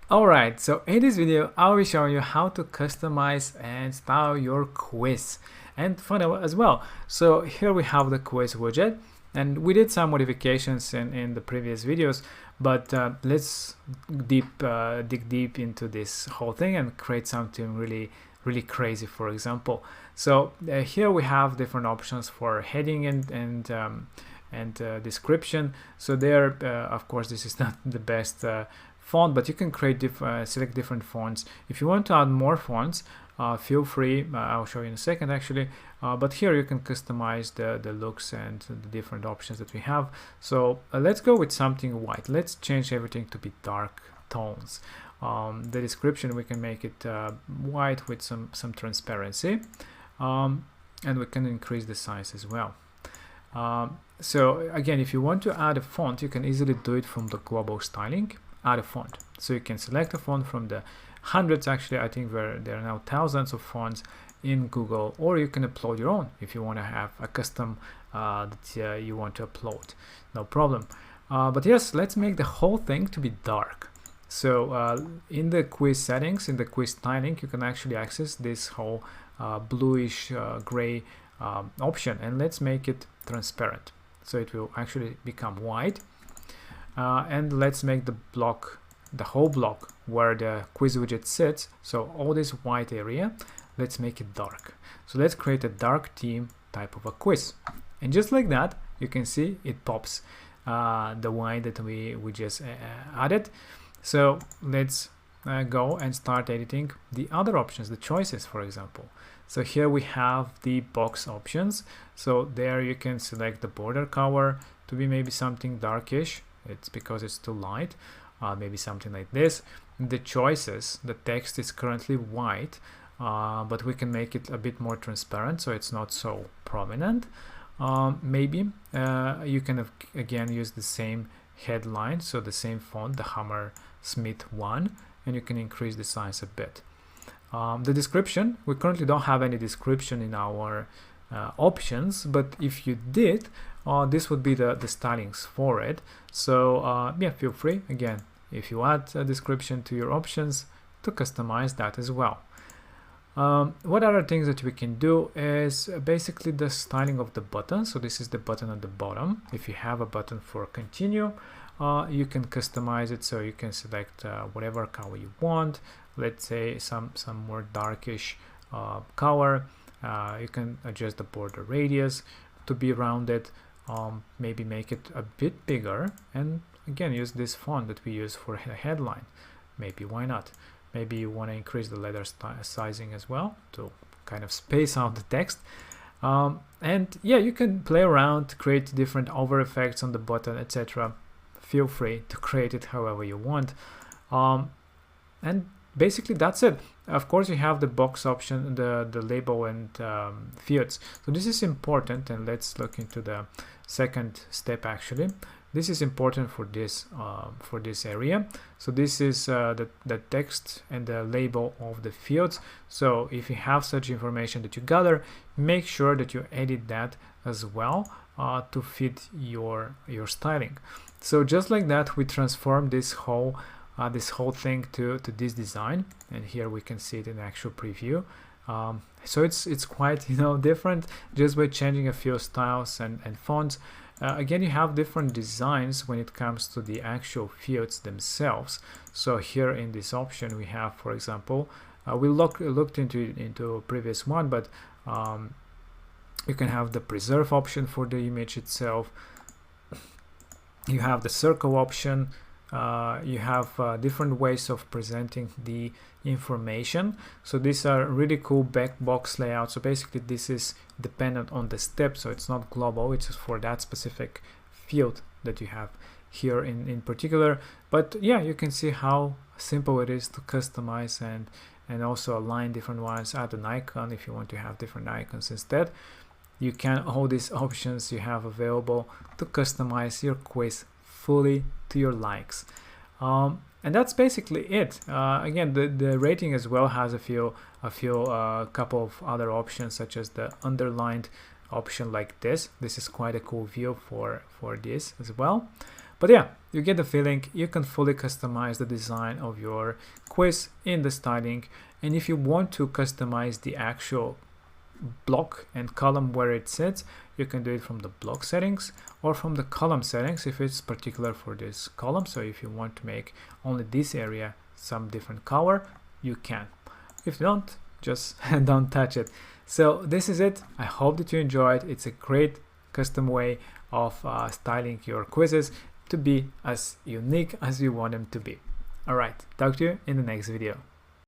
Alright, so in this video, I'll be showing you how to customize and style your quiz and funnel as well. So here we have the quiz widget, and we did some modifications in the previous videos, but let's dig deep into this whole thing and create something really crazy, for example. So here we have different options for heading and description. So there, of course, this is not the best font, but you can create select different fonts. If you want to add more fonts, feel free. I'll show you in a second actually, but here you can customize the looks and the different options that we have. So let's go with something white. Let's change everything to be dark tones. The description, we can make it white with some transparency, and we can increase the size as well. So again, if you want to add a font, you can easily do it from the global styling. Add a font, so you can select a font from the hundreds, actually I think there are now thousands of fonts in Google, or you can upload your own if you want to have a custom that you want to upload, no problem. But yes, let's make the whole thing to be dark. So in the quiz settings, in the quiz styling, you can actually access this whole bluish gray option, and let's make it transparent, so it will actually become white. And let's make the whole block where the quiz widget sits, so all this white area, let's make it dark. So let's create a dark theme type of a quiz, and just like that, you can see it pops the white that we just added. So let's go and start editing the other options, the choices, for example. So here we have the box options. So there you can select the border color to be maybe something darkish. It's because it's too light, maybe something like this. The choices, the text is currently white, but we can make it a bit more transparent so it's not so prominent. Maybe you can again use the same headline, so the same font, the Hammersmith one, and you can increase the size a bit. The description, we currently don't have any description in our options, but if you did, this would be the stylings for it. So yeah, feel free again, if you add a description to your options, to customize that as well. What other things that we can do is basically the styling of the button. So this is the button at the bottom. If you have a button for continue, you can customize it, so you can select whatever color you want. Let's say some more darkish color. You can adjust the border radius to be rounded, maybe make it a bit bigger, and again use this font that we use for a headline. Maybe, why not? Maybe you want to increase the letter sizing as well to kind of space out the text. And yeah, you can play around, create different over effects on the button, etc. Feel free to create it however you want. And basically that's it. Of course, you have the box option, the label and fields. So this is important, and let's look into the second step actually. This is important for this area. So this is the text and the label of the fields. So if you have such information that you gather, make sure that you edit that as well to fit your styling. So just like that, we transform this whole thing to this design, and here we can see it in actual preview. So it's quite different just by changing a few styles and fonts. Again, you have different designs when it comes to the actual fields themselves. So here in this option we have, for example, we looked into a previous one, but you can have the preserve option for the image itself. You have the circle option. You have different ways of presenting the information. So these are really cool back box layouts. So basically this is dependent on the step, so it's not global, it's for that specific field that you have here in particular. But yeah, you can see how simple it is to customize and also align different ones. Add an icon if you want to have different icons instead. You can, all these options you have available to customize your quiz fully to your likes. And that's basically it. Again, the rating as well has a couple of other options, such as the underlined option like this. This is quite a cool view for this as well. But yeah, you get the feeling. You can fully customize the design of your quiz in the styling, and if you want to customize the actual block and column where it sits, you can do it from the block settings or from the column settings if it's particular for this column. So if you want to make only this area some different color, you can. If you don't, just don't touch it. So this is it. I hope that you enjoyed. It's a great custom way of styling your quizzes to be as unique as you want them to be. All right, talk to you in the next video.